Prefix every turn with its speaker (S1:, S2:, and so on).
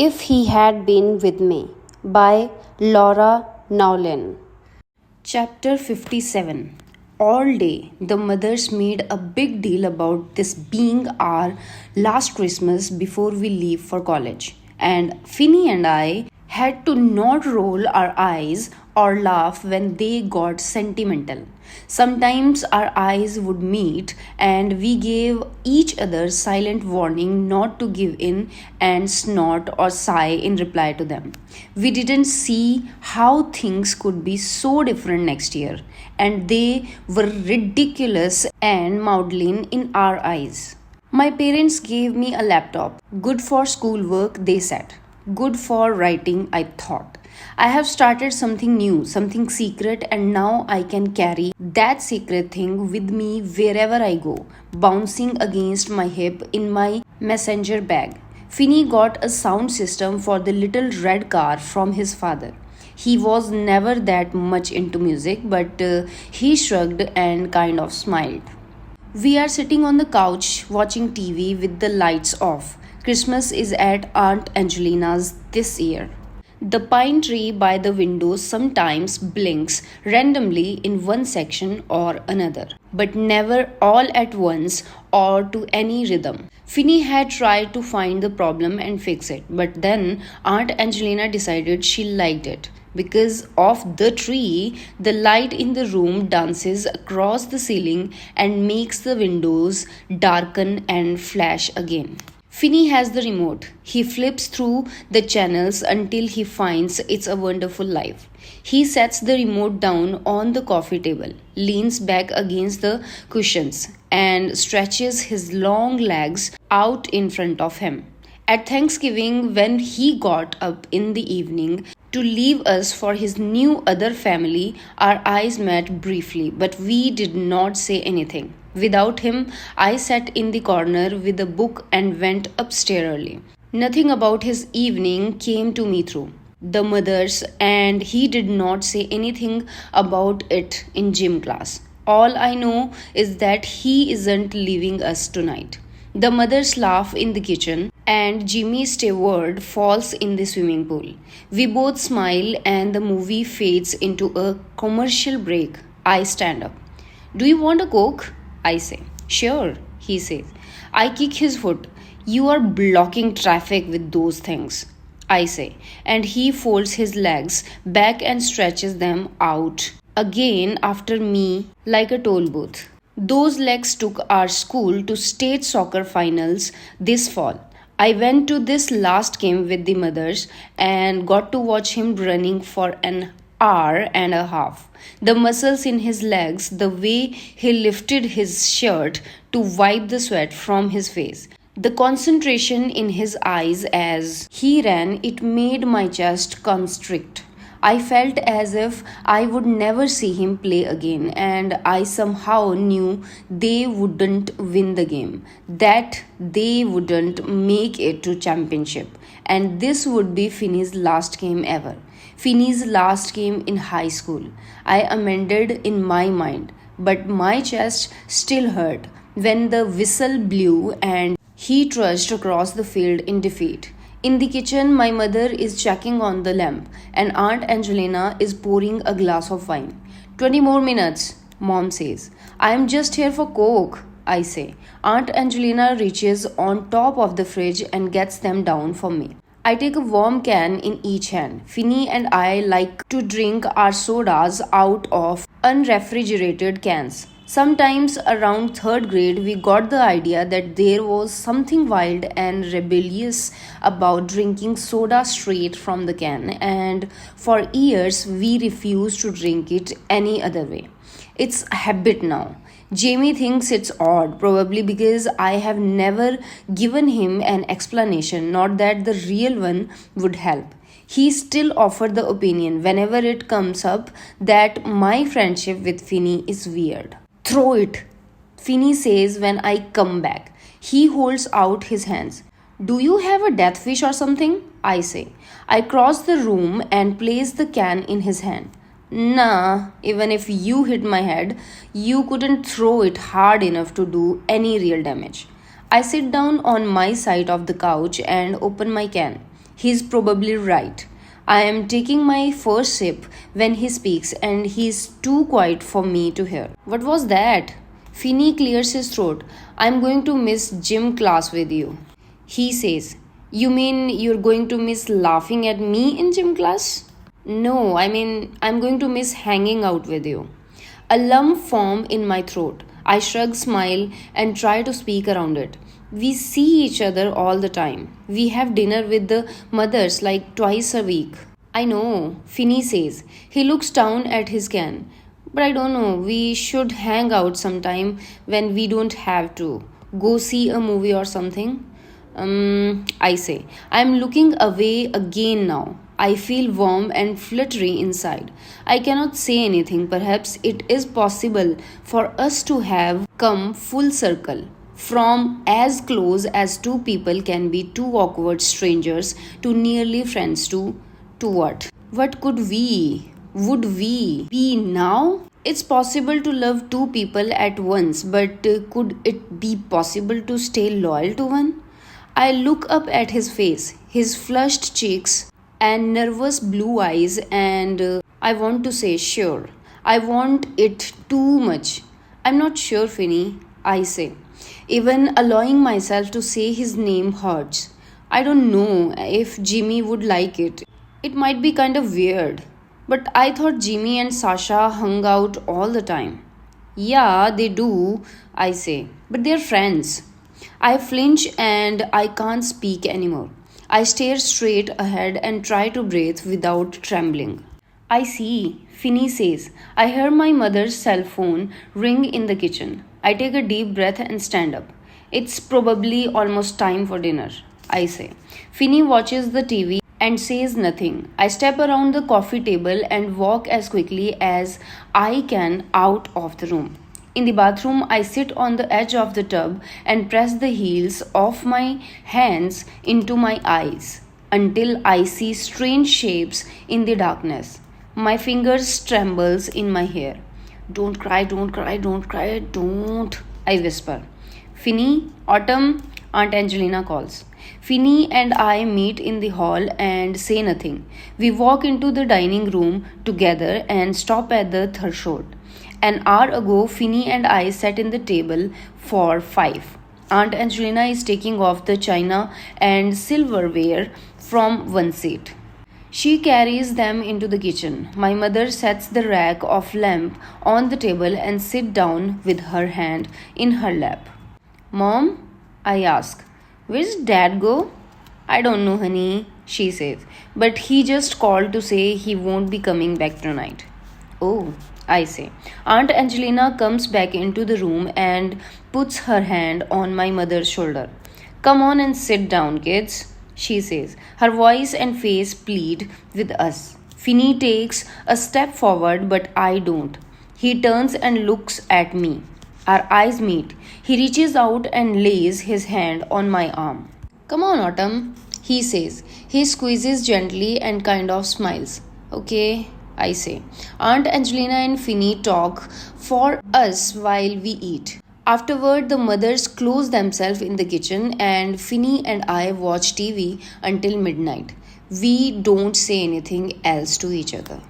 S1: If He Had Been With Me by Laura Nowlin. Chapter 57. All day, the mothers made a big deal about this being our last Christmas before we leave for college. And Finny and I had to not roll our eyes or laugh when they got sentimental. Sometimes our eyes would meet and we gave each other silent warning not to give in and snort or sigh in reply to them. We didn't see how things could be so different next year, and they were ridiculous and maudlin in our eyes. My parents gave me a laptop. Good for schoolwork, they said. Good for writing, I thought. I have started something new, something secret, and now I can carry that secret thing with me wherever I go, bouncing against my hip in my messenger bag. Finny got a sound system for the little red car from his father. He was never that much into music, but he shrugged and kind of smiled. We are sitting on the couch watching TV with the lights off. Christmas is at Aunt Angelina's this year. The pine tree by the window sometimes blinks randomly in one section or another, but never all at once or to any rhythm. Finny had tried to find the problem and fix it, but then Aunt Angelina decided she liked it. Because of the tree, the light in the room dances across the ceiling and makes the windows darken and flash again. Finny has the remote. He flips through the channels until he finds It's a Wonderful Life. He sets the remote down on the coffee table, leans back against the cushions, and stretches his long legs out in front of him. At Thanksgiving, when he got up in the evening to leave us for his new other family, our eyes met briefly, but we did not say anything. Without him, I sat in the corner with a book and went upstairs early. Nothing about his evening came to me through the mothers, and he did not say anything about it in gym class. All I know is that he isn't leaving us tonight. The mothers laugh in the kitchen, and Jimmy Stewart falls in the swimming pool. We both smile, and the movie fades into a commercial break. I stand up. Do you want a Coke? I say. Sure, he says. I kick his foot. You are blocking traffic with those things, I say. And he folds his legs back and stretches them out again after me like a toll booth. Those legs took our school to state soccer finals this fall. I went to this last game with the mothers and got to watch him running for an hour and a half. The muscles in his legs, the way he lifted his shirt to wipe the sweat from his face, the concentration in his eyes as he ran, it made my chest constrict. I felt as if I would never see him play again, and I somehow knew they wouldn't win the game, that they wouldn't make it to championship, and this would be Finny's last game ever. Finny's last game in high school. I amended in my mind, but my chest still hurt when the whistle blew and he trudged across the field in defeat. In the kitchen, my mother is checking on the lamp, and Aunt Angelina is pouring a glass of wine. 20 more minutes, Mom says. I am just here for Coke, I say. Aunt Angelina reaches on top of the fridge and gets them down for me. I take a warm can in each hand. Finny and I like to drink our sodas out of unrefrigerated cans. Sometimes around third grade, we got the idea that there was something wild and rebellious about drinking soda straight from the can, and for years we refused to drink it any other way. It's a habit now. Jamie thinks it's odd, probably because I have never given him an explanation, not that the real one would help. He still offered the opinion whenever it comes up that my friendship with Finny is weird. Throw it, Finny says when I come back. He holds out his hands. Do you have a death wish or something? I say. I cross the room and place the can in his hand. Nah, even if you hit my head, you couldn't throw it hard enough to do any real damage. I sit down on my side of the couch and open my can. He's probably right. I am taking my first sip when he speaks and he's too quiet for me to hear. What was that? Finny clears his throat. I'm going to miss gym class with you. He says, You mean you're going to miss laughing at me in gym class? No, I mean, I'm going to miss hanging out with you. A lump forms in my throat. I shrug, smile, and try to speak around it. We see each other all the time. We have dinner with the mothers like twice a week. I know, Finny says. He looks down at his can. But I don't know, we should hang out sometime when we don't have to. Go see a movie or something? I say. I'm looking away again now. I feel warm and fluttery inside. I cannot say anything. Perhaps it is possible for us to have come full circle. From as close as two people can be two awkward strangers to nearly friends to what? What would we be now? It's possible to love two people at once, but could it be possible to stay loyal to one? I look up at his face, his flushed cheeks and nervous blue eyes, and I want to say sure. I want it too much. I'm not sure, Finny, I say. Even allowing myself to say his name hurts. I don't know if Jimmy would like it. It might be kind of weird. But I thought Jimmy and Sasha hung out all the time. Yeah, they do, I say. But they're friends. I flinch and I can't speak anymore. I stare straight ahead and try to breathe without trembling. I see, Finny says. I hear my mother's cell phone ring in the kitchen. I take a deep breath and stand up. It's probably almost time for dinner, I say. Finny watches the TV and says nothing. I step around the coffee table and walk as quickly as I can out of the room. In the bathroom, I sit on the edge of the tub and press the heels of my hands into my eyes until I see strange shapes in the darkness. My fingers trembles in my hair. Don't cry, don't cry, don't cry, don't, I whisper. Finny, Autumn, Aunt Angelina calls. Finny and I meet in the hall and say nothing. We walk into the dining room together and stop at the threshold. An hour ago, Finny and I sat in the table for 5. Aunt Angelina is taking off the china and silverware from one seat. She carries them into the kitchen. My mother sets the rack of lamp on the table and sits down with her hand in her lap. Mom? I ask. Where's Dad go? I don't know, honey, she says. But he just called to say he won't be coming back tonight. Oh, I say. Aunt Angelina comes back into the room and puts her hand on my mother's shoulder. Come on and sit down, kids, she says. Her voice and face plead with us. Finny takes a step forward, but I don't. He turns and looks at me. Our eyes meet. He reaches out and lays his hand on my arm. Come on, Autumn, he says. He squeezes gently and kind of smiles. Okay, I say. Aunt Angelina and Finny talk for us while we eat. Afterward, the mothers close themselves in the kitchen and Finny and I watch TV until midnight. We don't say anything else to each other.